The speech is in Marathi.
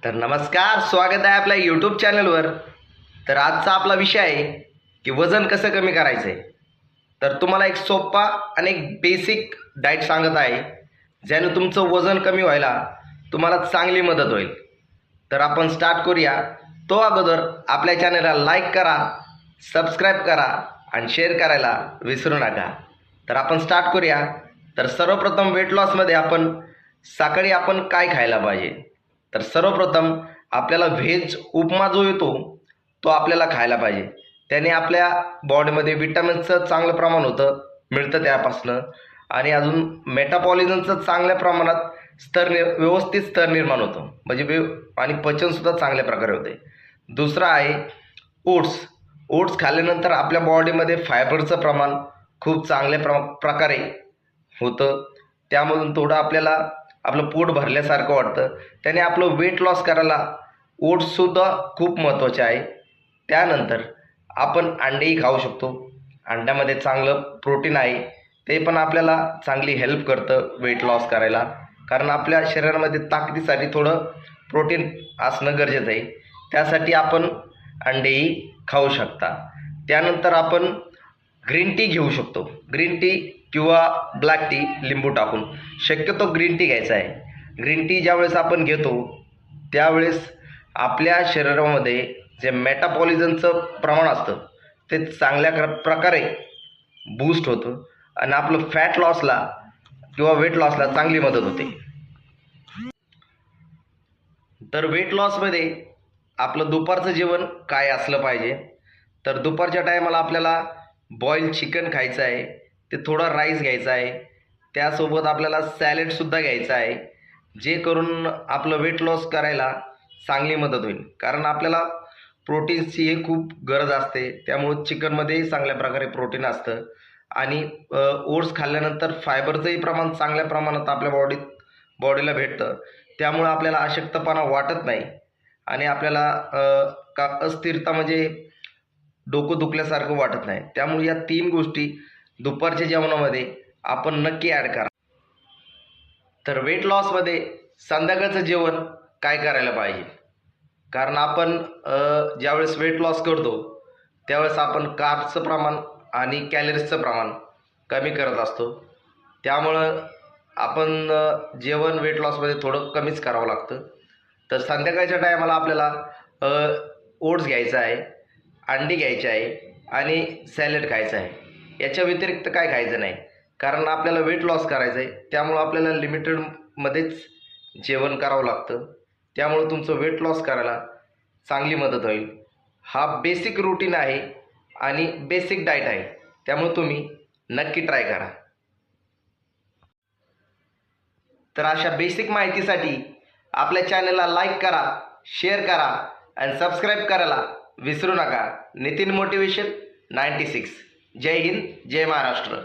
तर नमस्कार, स्वागत आहे आपल्या यूट्यूब चॅनलवर। तर आजचा आपला विषय आहे की वजन कसं कमी करायचं आहे। तर तुम्हाला एक सोपा आणि एक बेसिक डाएट सांगत आहे, ज्याने तुमचं वजन कमी व्हायला तुम्हाला चांगली मदत होईल। तर आपण स्टार्ट करूया। तो अगोदर आपल्या चॅनलला लाईक करा, सबस्क्राईब करा आणि शेअर करायला विसरू नका। तर आपण स्टार्ट करूया। तर सर्वप्रथम वेट लॉसमध्ये सकाळी आपण काय खायला पाहिजे। तर सर्वप्रथम आपल्याला व्हेज उपमा जो येतो तो आपल्याला खायला पाहिजे। त्याने आपल्या बॉडीमध्ये विटॅमिन्सचं चांगलं प्रमाण मिळतं त्यापासनं, आणि अजून मेटाबॉलिझमचं चांगल्या प्रमाणात व्यवस्थित स्तर निर्माण होतो, म्हणजे आणि पचनसुद्धा चांगल्या प्रकारे होते। दुसरा आहे ओट्स। ओट्स खाल्ल्यानंतर आपल्या बॉडीमध्ये फायबरचं प्रमाण खूप चांगल्या प्रकारे होतं। त्यामधून थोडं आपल्याला आपलं पोट भरल्यासारखं वाटतं। त्याने आपलं वेट लॉस करायला ओट्ससुद्धा खूप महत्त्वाचे आहे। त्यानंतर आपण अंडेही खाऊ शकतो। अंड्यामध्ये चांगलं प्रोटीन आहे, ते पण आपल्याला चांगली हेल्प करतं वेट लॉस करायला, कारण आपल्या शरीरामध्ये ताकदीसाठी थोडं प्रोटीन असणं गरजेचं आहे। त्यासाठी आपण अंडेही खाऊ शकता। त्यानंतर आपण ग्रीन टी घेऊ शकतो। ग्रीन टी किंवा ब्लॅक टी लिंबू टाकून, शक्यतो ग्रीन टी घ्यायचा आहे। ग्रीन टी ज्यावेळेस आपण घेतो त्यावेळेस आपल्या शरीरामध्ये जे मेटाबॉलिझमचं प्रमाण असतं ते चांगल्या प्रकारे बूस्ट होतं, आणि आपलं फॅट लॉसला किंवा वेट लॉसला चांगली मदत होते। तर वेट लॉसमध्ये आपलं दुपारचं जेवण काय असलं पाहिजे। तर दुपारच्या टायमाला आपल्याला बॉईल चिकन खायचं आहे, ते थोडा राईस घ्यायचा आहे, त्यासोबत आपल्याला सॅलेडसुद्धा घ्यायचं आहे, जे करून आपलं वेट लॉस करायला चांगली मदत होईल। कारण आपल्याला प्रोटीन्सची ही खूप गरज असते, त्यामुळे चिकनमध्येही चांगल्या प्रकारे प्रोटीन असतं, आणि ओट्स खाल्ल्यानंतर फायबरचंही प्रमाण चांगल्या प्रमाणात आपल्या बॉडीला भेटतं। त्यामुळं आपल्याला अशक्तपणा वाटत नाही, आणि आपल्याला अस्थिरता म्हणजे डोकं दुखल्यासारखं वाटत नाही। त्यामुळे या 3 गोष्टी दुपारच्या जेवणामध्ये आपण नक्की ॲड करा। तर वेट लॉसमध्ये संध्याकाळचं जेवण काय करायला पाहिजे, कारण आपण ज्यावेळेस वेट लॉस करतो त्यावेळेस आपण कार्ब्सचं प्रमाण आणि कॅलरीजचं प्रमाण कमी करत असतो। त्यामुळं आपण जेवण वेट लॉसमध्ये थोडं कमीच करावं लागतं। तर संध्याकाळच्या टायमाला आपल्याला ओट्स घ्यायचं आहे, अंडी घ्यायची आहे, आणि सॅलड खायचं आहे। याच्या व्यतिरिक्त काय खायचं नाही, कारण आपल्याला वेट लॉस करायचं आहे। त्यामुळं आपल्याला लिमिटेडमध्येच जेवण करावं लागतं। त्यामुळं तुमचं वेट लॉस करायला चांगली मदत होईल। हा बेसिक रूटीन आहे आणि बेसिक डाएट आहे, त्यामुळे तुम्ही नक्की ट्राय करा। तर अशा बेसिक माहितीसाठी आपल्या चॅनलला लाईक करा, शेअर करा आणि सबस्क्राईब करायला विसरू नका। नितीन मोटिवेशन 96। जय हिंद, जय महाराष्ट्र।